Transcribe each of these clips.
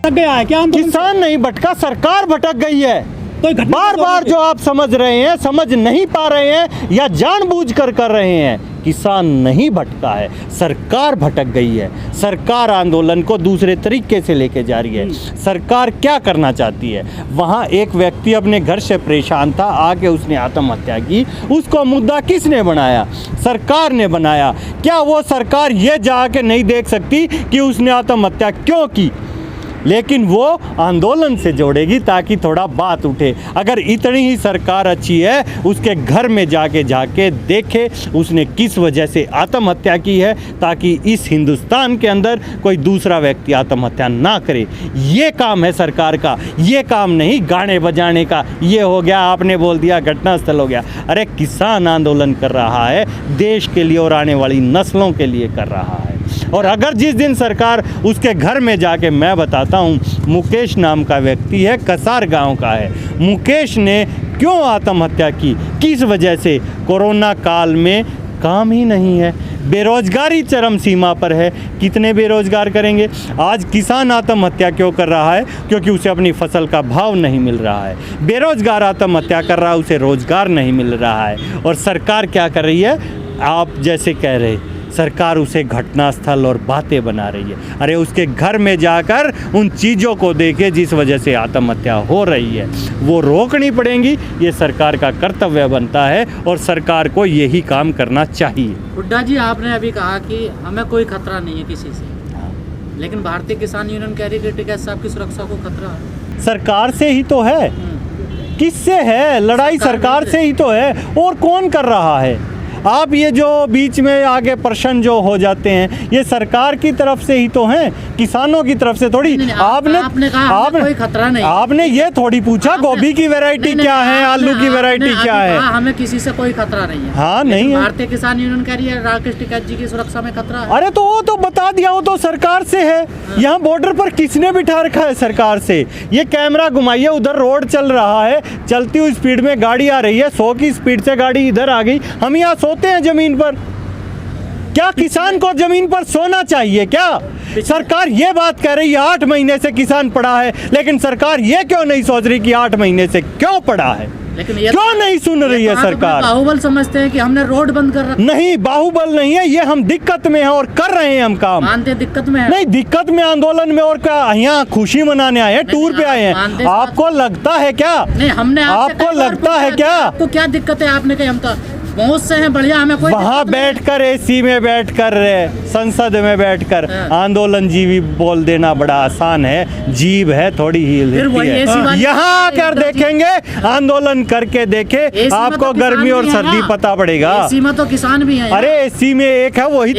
गया है क्या? किसान नहीं भटका, सरकार भटक गई है। तो बार बार जो आप समझ रहे हैं, समझ नहीं पा रहे हैं या जानबूझकर कर रहे हैं। किसान नहीं भटका है, सरकार भटक गई है। सरकार आंदोलन को दूसरे तरीके से लेके जा रही है। सरकार क्या करना चाहती है? वहाँ एक व्यक्ति अपने घर से परेशान था, आके उसने आत्महत्या की। उसको मुद्दा किसने बनाया? सरकार ने बनाया। क्या वो सरकार ये जाके नहीं देख सकती कि उसने आत्महत्या क्यों की? लेकिन वो आंदोलन से जोड़ेगी ताकि थोड़ा बात उठे। अगर इतनी ही सरकार अच्छी है, उसके घर में जाके देखे उसने किस वजह से आत्महत्या की है, ताकि इस हिंदुस्तान के अंदर कोई दूसरा व्यक्ति आत्महत्या ना करे। ये काम है सरकार का, ये काम नहीं गाने बजाने का। ये हो गया, आपने बोल दिया घटनास्थल हो गया। अरे किसान आंदोलन कर रहा है, देश के लिए और आने वाली नस्लों के लिए कर रहा है। और अगर जिस दिन सरकार उसके घर में जाके, मैं बताता हूँ, मुकेश नाम का व्यक्ति है, कसार गांव का है। मुकेश ने क्यों आत्महत्या की, किस वजह से? कोरोना काल में काम ही नहीं है, बेरोजगारी चरम सीमा पर है। कितने बेरोजगार करेंगे? आज किसान आत्महत्या क्यों कर रहा है? क्योंकि उसे अपनी फसल का भाव नहीं मिल रहा है। बेरोजगार आत्महत्या कर रहा है, उसे रोजगार नहीं मिल रहा है। और सरकार क्या कर रही है? आप जैसे कह रहे, सरकार उसे घटनास्थल और बातें बना रही है। अरे उसके घर में जाकर उन चीज़ों को देखे जिस वजह से आत्महत्या हो रही है, वो रोकनी पड़ेंगी। ये सरकार का कर्तव्य बनता है और सरकार को यही काम करना चाहिए। हुड्डा जी, आपने अभी कहा कि हमें कोई खतरा नहीं है किसी से, लेकिन भारतीय किसान यूनियन कह रही है कि टिकैत साहब की सुरक्षा को खतरा है। सरकार से ही तो है, किससे है लड़ाई? सरकार से ही तो है। और कौन कर रहा है? आप ये जो बीच में आगे प्रश्न जो हो जाते हैं, ये सरकार की तरफ से ही तो हैं, किसानों की तरफ से थोड़ी। आपने कहा कोई खतरा नहीं। आपने ये थोड़ी पूछा गोभी की वैरायटी क्या है, आलू की वैरायटी क्या है? हमें किसी से कोई खतरा नहीं है। हाँ, नहीं है। भारतीय किसान यूनियन कह रही है राकेश टिकैत जी की सुरक्षा में खतरा है। अरे तो वो तो बता दिया, वो तो सरकार से है। यहाँ बॉर्डर पर किसने बिठा रखा है? सरकार से। ये कैमरा घुमाइए, उधर रोड चल रहा है, चलती हुई स्पीड में गाड़ी आ रही है, 100 की स्पीड से गाड़ी इधर आ गई। हम यहाँ सोते हैं जमीन पर। क्या किसान को जमीन पर सोना चाहिए क्या? सरकार ये बात कह रही है 8 महीने से किसान पड़ा है, लेकिन सरकार ये क्यों नहीं सोच रही कि 8 महीने से क्यों पड़ा है? लेकिन क्यों नहीं सुन रही है सरकार? बाहुबल समझते हैं कि हमने रोड बंद कर रखा। नहीं, बाहुबल नहीं है ये, हम दिक्कत में हैं और कर रहे हैं हम काम। मानते हैं दिक्कत में है? नहीं, दिक्कत में, आंदोलन में। और क्या यहाँ खुशी मनाने आए हैं, टूर पे आए हैं? आपको लगता है क्या? नहीं, हमने आपको लगता है क्या? आपको क्या दिक्कत है? आपने कही हम तो बहुत से हैं, बढ़िया, हमें कोई वहाँ बैठकर एसी में बैठकर संसद में बैठकर आंदोलन जीवी बोल देना बड़ा आसान है। जीभ है थोड़ी हिलती है। यहाँ आकर देखेंगे, आंदोलन करके देखे, आपको गर्मी और सर्दी पता पड़ेगा। एसी में तो किसान भी हैं। अरे एसी में एक है, वही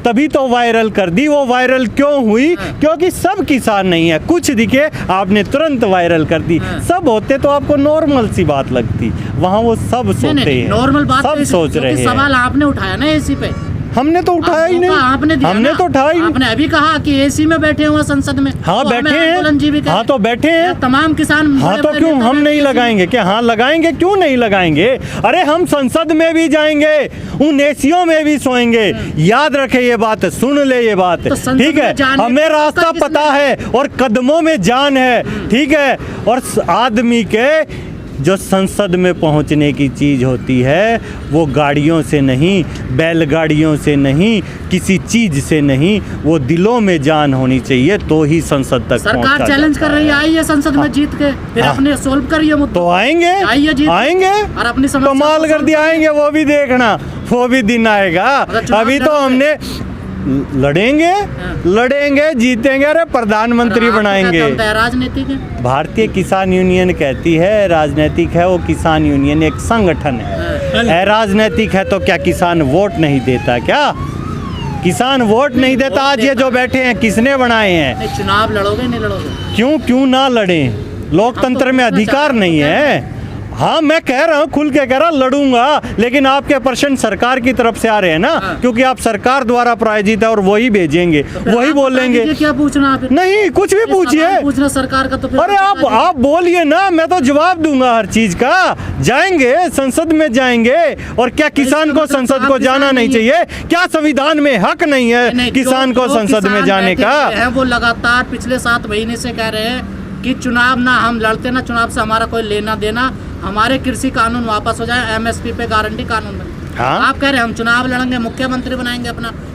तभी तो वायरल कर दी। वो वायरल क्यों हुई? क्योंकि सब किसान नहीं है, कुछ दिखे आपने तुरंत वायरल कर दी। सब होते तो आपको नॉर्मल सी बात लगती। वहाँ वो सब सोते हैं, सब सोच रहे हैं। सवाल आपने उठाया ना एसी पे, हमने तो उठाया ही नहीं। हमने तो उठाया ही। आपने अभी कहा कि एसी में बैठे हुए संसद में। हाँ तो बैठे हैं। हाँ तो बैठे हैं तमाम किसान। हाँ तो क्यों हम नहीं लगाएंगे क्या? हाँ लगाएंगे, क्यों नहीं लगाएंगे? अरे हम संसद में भी जाएंगे, उन एसीओं में भी सोएंगे। याद रखे ये बात, सुन ले ये बात, ठीक है? हमें रास्ता पता है और कदमों में जान है, ठीक है? और आदमी के जो संसद में पहुंचने की चीज़ होती है, वो गाड़ियों से नहीं, बैलगाड़ियों से नहीं, किसी चीज़ से नहीं, वो दिलों में जान होनी चाहिए तो ही संसद तक सरकार चैलेंज कर रही है, आइए संसद में जीत के फिर अपने सोल्व करिए मुद्दा। तो आएंगे, आएंगे और अपनी समस्या कमाल कर दिया, आएंगे। वो भी देखना, वो भी दिन आएगा। अभी तो हमने लड़ेंगे, जीतेंगे। अरे प्रधानमंत्री बनाएंगे। राजनीतिक है, भारतीय किसान यूनियन कहती है राजनीतिक है, वो किसान यूनियन एक संगठन है। राजनीतिक है तो क्या किसान वोट नहीं देता क्या? किसान वोट नहीं देता। आज ये जो बैठे हैं किसने बनाए हैं? चुनाव लड़ोगे नहीं लड़ोगे? क्यों ना लड़ें? लोकतंत्र में अधिकार नहीं है? हाँ मैं कह रहा हूँ, खुल के कह रहा, लड़ूंगा, लेकिन आपके प्रश्न सरकार की तरफ से आ रहे हैं ना, क्योंकि आप सरकार द्वारा प्रायोजित है और वही भेजेंगे, वही बोलेंगे। क्या पूछना आप? नहीं कुछ भी पूछिए, पूछना सरकार का तो फिर अरे आप बोलिए ना, मैं तो जवाब दूंगा हर चीज का। जाएंगे संसद में जाएंगे, और क्या किसान को संसद को जाना नहीं चाहिए? क्या संविधान में हक नहीं है किसान को संसद में जाने का? वो लगातार पिछले 7 महीने से कह रहे हैं कि चुनाव ना हम लड़ते, ना चुनाव से हमारा कोई लेना देना, हमारे कृषि कानून वापस हो जाए, एमएसपी पे गारंटी कानून में। हाँ? आप कह रहे हैं हम चुनाव लड़ेंगे, मुख्यमंत्री बनाएंगे,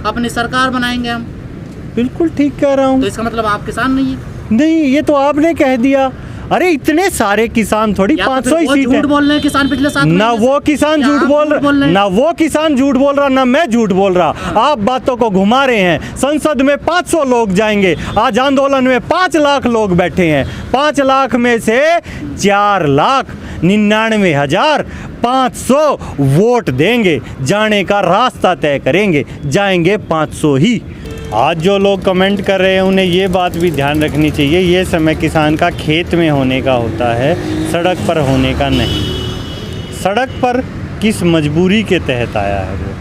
अपनी सरकार बनाएंगे हम। बिल्कुल ठीक कह रहा तो हूँ। इसका मतलब आप किसान नहीं है? नहीं, ये तो आपने कह दिया। अरे इतने सारे किसान थोड़ी 500 ही सीट झूठ बोल रहे हैं किसान पिछले 7 ना, वो किसान झूठ बोल रहा, ना वो किसान झूठ बोल रहा, ना मैं झूठ बोल रहा। आप बातों को घुमा रहे हैं। संसद में 500 लोग जाएंगे, आज आंदोलन में 5 लाख लोग बैठे हैं। 5 लाख में से 4,99,500 वोट देंगे, जाने का रास्ता तय करेंगे, जाएंगे 500 ही। आज जो लोग कमेंट कर रहे हैं उन्हें ये बात भी ध्यान रखनी चाहिए, ये समय किसान का खेत में होने का होता है, सड़क पर होने का नहीं। सड़क पर किस मजबूरी के तहत आया है वो?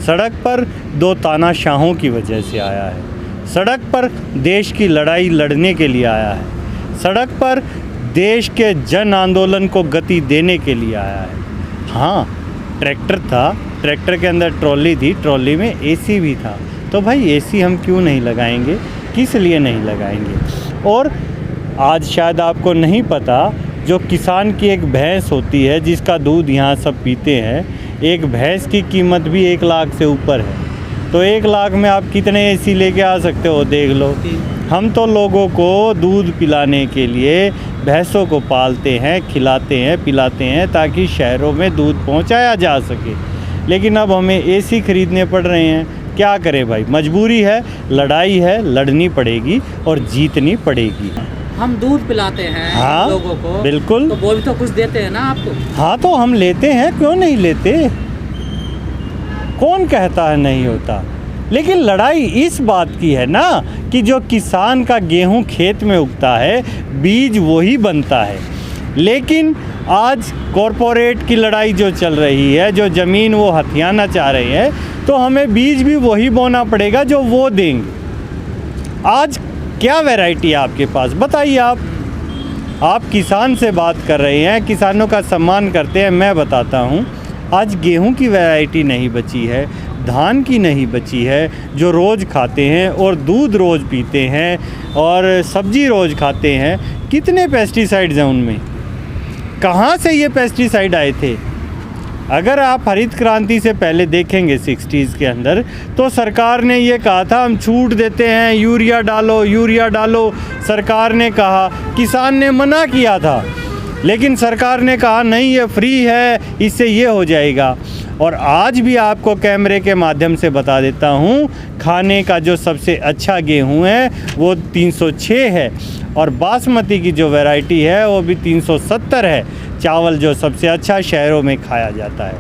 सड़क पर 2 तानाशाहों की वजह से आया है। सड़क पर देश की लड़ाई लड़ने के लिए आया है। सड़क पर देश के जन आंदोलन को गति देने के लिए आया है। हाँ, ट्रैक्टर था, ट्रैक्टर के अंदर ट्रॉली थी, ट्रॉली में एसी भी था। तो भाई एसी हम क्यों नहीं लगाएंगे? किस लिए नहीं लगाएंगे? और आज शायद आपको नहीं पता, जो किसान की एक भैंस होती है जिसका दूध यहाँ सब पीते हैं, एक भैंस की कीमत भी 1 लाख से ऊपर है। तो 1 लाख में आप कितने एसी लेके आ सकते हो? देख लो। हम तो लोगों को दूध पिलाने के लिए भैंसों को पालते हैं, खिलाते हैं, पिलाते हैं, ताकि शहरों में दूध पहुँचाया जा सके। लेकिन अब हमें एसी खरीदने पड़ रहे हैं। क्या करें भाई, मजबूरी है, लड़ाई है, लड़नी पड़ेगी और जीतनी पड़ेगी। हम दूध पिलाते हैं हाँ, लोगों को, बिल्कुल, तो वो भी तो कुछ देते हैं ना आपको। हाँ तो हम लेते हैं, क्यों नहीं लेते? कौन कहता है नहीं होता? लेकिन लड़ाई इस बात की है ना कि जो किसान का गेहूं खेत में उगता है, बीज वही बनता है। लेकिन आज कॉरपोरेट की लड़ाई जो चल रही है, जो ज़मीन वो हथियाना चाह रहे हैं, तो हमें बीज भी वही बोना पड़ेगा जो वो देंगे। आज क्या वैरायटी है आपके पास, बताइए आप किसान से बात कर रहे हैं, किसानों का सम्मान करते हैं। मैं बताता हूँ, आज गेहूं की वैरायटी नहीं बची है, धान की नहीं बची है, जो रोज़ खाते हैं और दूध रोज़ पीते हैं और सब्जी रोज़ खाते हैं। कितने पेस्टिसाइड्स हैं उनमें? कहाँ से ये पेस्टिसाइड आए थे? अगर आप हरित क्रांति से पहले देखेंगे 60s के अंदर, तो सरकार ने ये कहा था हम छूट देते हैं, यूरिया डालो, यूरिया डालो। सरकार ने कहा, किसान ने मना किया था, लेकिन सरकार ने कहा नहीं, ये फ्री है, इससे ये हो जाएगा। और आज भी आपको कैमरे के माध्यम से बता देता हूँ, खाने का जो सबसे अच्छा गेहूँ है वो 306 है, और बासमती की जो वैरायटी है वो भी 370 है। चावल जो सबसे अच्छा शहरों में खाया जाता है,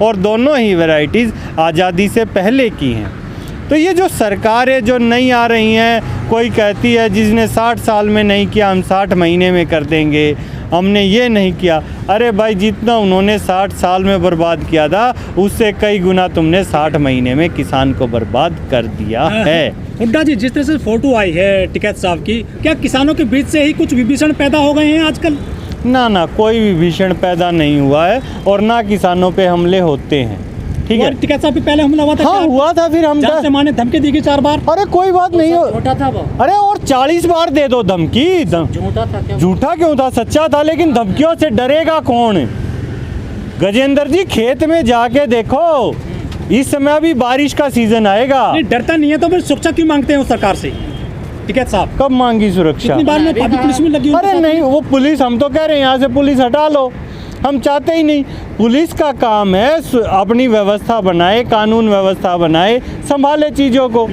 और दोनों ही वैरायटीज़ आज़ादी से पहले की हैं। तो ये जो सरकारें जो नहीं आ रही हैं, कोई कहती है जिसने 60 साल में नहीं किया हम 60 महीने में कर देंगे, हमने ये नहीं किया। अरे भाई, जितना उन्होंने 60 साल में बर्बाद किया था, उससे कई गुना तुमने 60 महीने में किसान को बर्बाद कर दिया है। हुड्डा जी, जिस तरह से फोटो आई है टिकैत साहब की, क्या किसानों के बीच से ही कुछ विभीषण पैदा हो गए हैं आजकल? ना, कोई विभीषण पैदा नहीं हुआ है, और ना किसानों पे हमले होते हैं। ठीक है, टिकैत साहब पे पहले हमला हुआ था। हाँ हुआ था, फिर हम जान से मारने धमकी दी गई 4 बार। अरे कोई बात नहीं हो, झूठा था वो। अरे और 40 बार दे दो धमकी। झूठा था क्या? झूठा क्यों था, सच्चा था। लेकिन धमकियों से डरेगा कौन? गजेंद्र जी, खेत में जाके देखो, इस समय अभी बारिश का सीजन आएगा। नहीं, डरता नहीं है तो फिर सुरक्षा क्यों मांगते हैं उस सरकार से टिकैत साहब? कब मांगी सुरक्षा? कितनी बार में अभी पुलिस में लगी? अरे नहीं, वो पुलिस, हम तो कह रहे हैं यहाँ से पुलिस हटा लो, हम चाहते ही नहीं। पुलिस का काम है अपनी व्यवस्था बनाए, कानून व्यवस्था बनाए, संभाले चीज़ों को।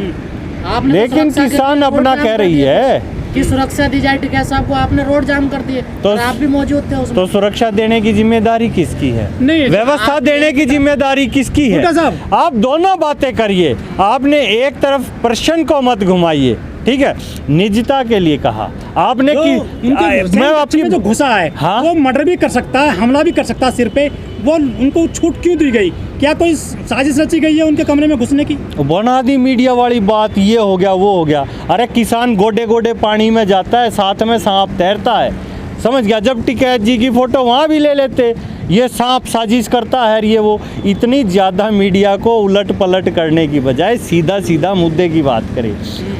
लेकिन किसान अपना कह रही है कि सुरक्षा दी जाए टिकैत साहब को, आपने रोड जाम कर दिए, तो और आप भी मौजूद थे उसमें। तो सुरक्षा देने की जिम्मेदारी किसकी है? नहीं, व्यवस्था देने की जिम्मेदारी किसकी है? हुड्डा साहब, आप दोनों बातें करिए, आपने एक तरफ प्रश्न को मत घुमाइए। ठीक है, निजता के लिए कहा आपने जो कि उनके मैं आपकी में जो घुसा है, हाँ? वो मर्डर भी कर सकता है, हमला भी कर सकता है सिर पे, वो उनको छूट क्यों दी गई? क्या कोई साजिश रची गई है उनके कमरे में घुसने की? बना दी मीडिया वाली बात, ये हो गया वो हो गया। अरे किसान गोडे गोडे पानी में जाता है, साथ में सांप तैरता है, समझ गया। जब टिकैत जी की फोटो वहाँ भी ले लेते, ये सांप साजिश करता है, ये वो। इतनी ज़्यादा मीडिया को उलट पलट करने की बजाय सीधा सीधा मुद्दे की बात करें।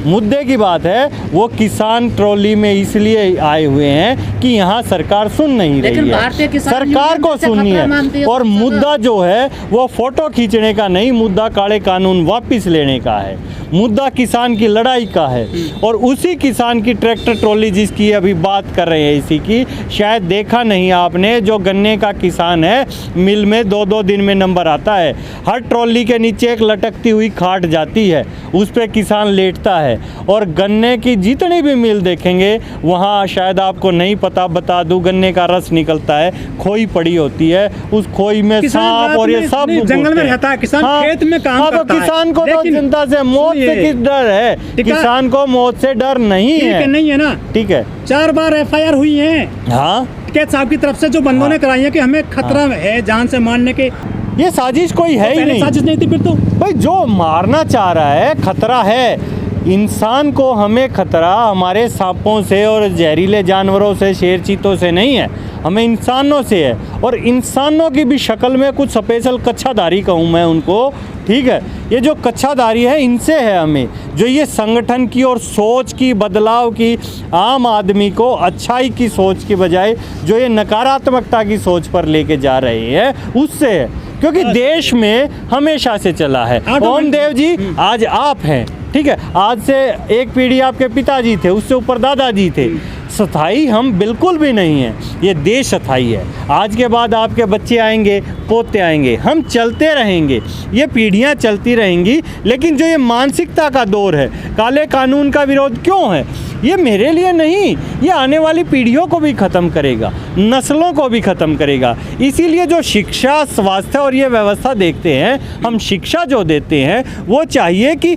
मुद्दे की बात है, वो किसान ट्रॉली में इसलिए आए हुए हैं कि यहाँ सरकार सुन नहीं रही लेकिन है, भारतीय किसान सरकार यूनियन को जैसे सुननी खतरा मानती है। है और तो मुद्दा जो है वो फोटो खींचने का नहीं, मुद्दा काले कानून वापस लेने का है, मुद्दा किसान की लड़ाई का है। और उसी किसान की ट्रैक्टर ट्रॉली जिसकी अभी बात कर रहे हैं, इसी की, शायद देखा नहीं आपने, जो गन्ने का किसान है, मिल में 2-2 दिन में नंबर आता है, हर ट्रॉली के नीचे एक लटकती हुई खाट जाती है, उस पे किसान लेटता है। और गन्ने की जितनी भी मिल देखेंगे वहाँ, शायद आपको नहीं पता, बता दूं, गन्ने का रस निकलता है, खोई पड़ी होती है, उस खोई में किसान सांप रात और ये में सब नहीं, जंगल में होते हैं। रहता है, किसान हाँ, खेत में काम हाँ, तो करता है। किसान को तो लेकिन जनता से मौत से सुनिए, किस डर है? ठीक है। किसान को मौत से डर नहीं ठीक है, है, नहीं है ना। ठीक है। 4 बार FIR हुई है हाँ, टिकैत साहब की तरफ से, जो बंदों ने कराई है कि हमें खतरा है जान से मारने के। ये साजिश कोई है ही पहले नहीं साजिश नहीं थी फिर तो। भाई। जो मारना चाह रहा है, खतरा है इंसान को, हमें खतरा हमारे सांपों से और जहरीले जानवरों से, शेर चीतों से नहीं है, हमें इंसानों से है। और इंसानों की भी शक्ल में कुछ स्पेशल कच्छाधारी कहूँ मैं उनको, ठीक है। ये जो कच्छाधारी है, इनसे है हमें, जो ये संगठन की और सोच की, बदलाव की, आम आदमी को अच्छाई की सोच की बजाय जो ये नकारात्मकता की सोच पर लेके जा रहे हैं, उससे है। क्योंकि देश में हमेशा से चला है। ओम देव जी आज आप हैं, ठीक है, आज से एक पीढ़ी आपके पिताजी थे, उससे ऊपर दादाजी थे। स्थायी हम बिल्कुल भी नहीं हैं, ये देश स्थायी है। आज के बाद आपके बच्चे आएंगे, पोते आएंगे, हम चलते रहेंगे, ये पीढ़ियां चलती रहेंगी। लेकिन जो ये मानसिकता का दौर है, काले कानून का विरोध क्यों है, ये मेरे लिए नहीं, ये आने वाली पीढ़ियों को भी ख़त्म करेगा, नस्लों को भी ख़त्म करेगा। इसीलिए जो शिक्षा, स्वास्थ्य और ये व्यवस्था देखते हैं, हम शिक्षा जो देते हैं, वो चाहिए कि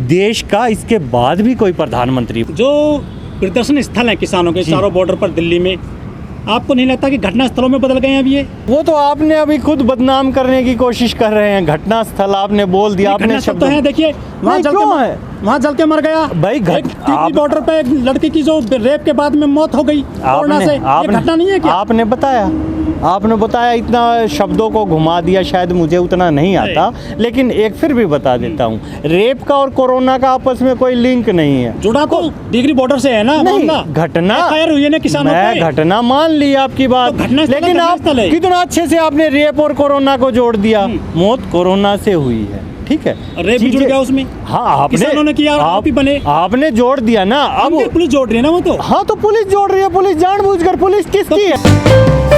देश का इसके बाद भी कोई प्रधानमंत्री। जो प्रदर्शन स्थल है किसानों के चारों बॉर्डर पर दिल्ली में, आपको नहीं लगता कि घटना स्थलों में बदल गए हैं अब ये? वो तो आपने अभी खुद बदनाम करने की कोशिश कर रहे हैं। घटना स्थल आपने बोल दिया, आपने शब्द तो है, देखिए वहाँ जल क्यों है? वहाँ जल के मर गया भाई। बॉर्डर पे एक लड़की की जो रेप के बाद में मौत हो गई कोरोना से, ये घटना नहीं है क्या? आपने बताया, इतना शब्दों को घुमा दिया, शायद मुझे उतना नहीं आता, लेकिन एक फिर भी बता देता हूँ, रेप का और कोरोना का आपस में कोई लिंक नहीं है। जुड़ा तो डिग्री बॉर्डर से है ना मामला। घटना FIR हुई है ना किसानों पे। मैं घटना मान ली आपकी बात, तो घटना स्थल लेकिन आप कितना अच्छे से आपने रेप और कोरोना को जोड़ दिया। मौत कोरोना से हुई है, ठीक है, रेप भी जुड़ गया उसमें। हाँ, किसानों ने किया, आप ही बने, आपने जोड़ दिया ना। अब पुलिस जोड़ रही है ना वो तो। हाँ, तो पुलिस जोड़ रही है, पुलिस जानबूझकर, पुलिस किसकी है?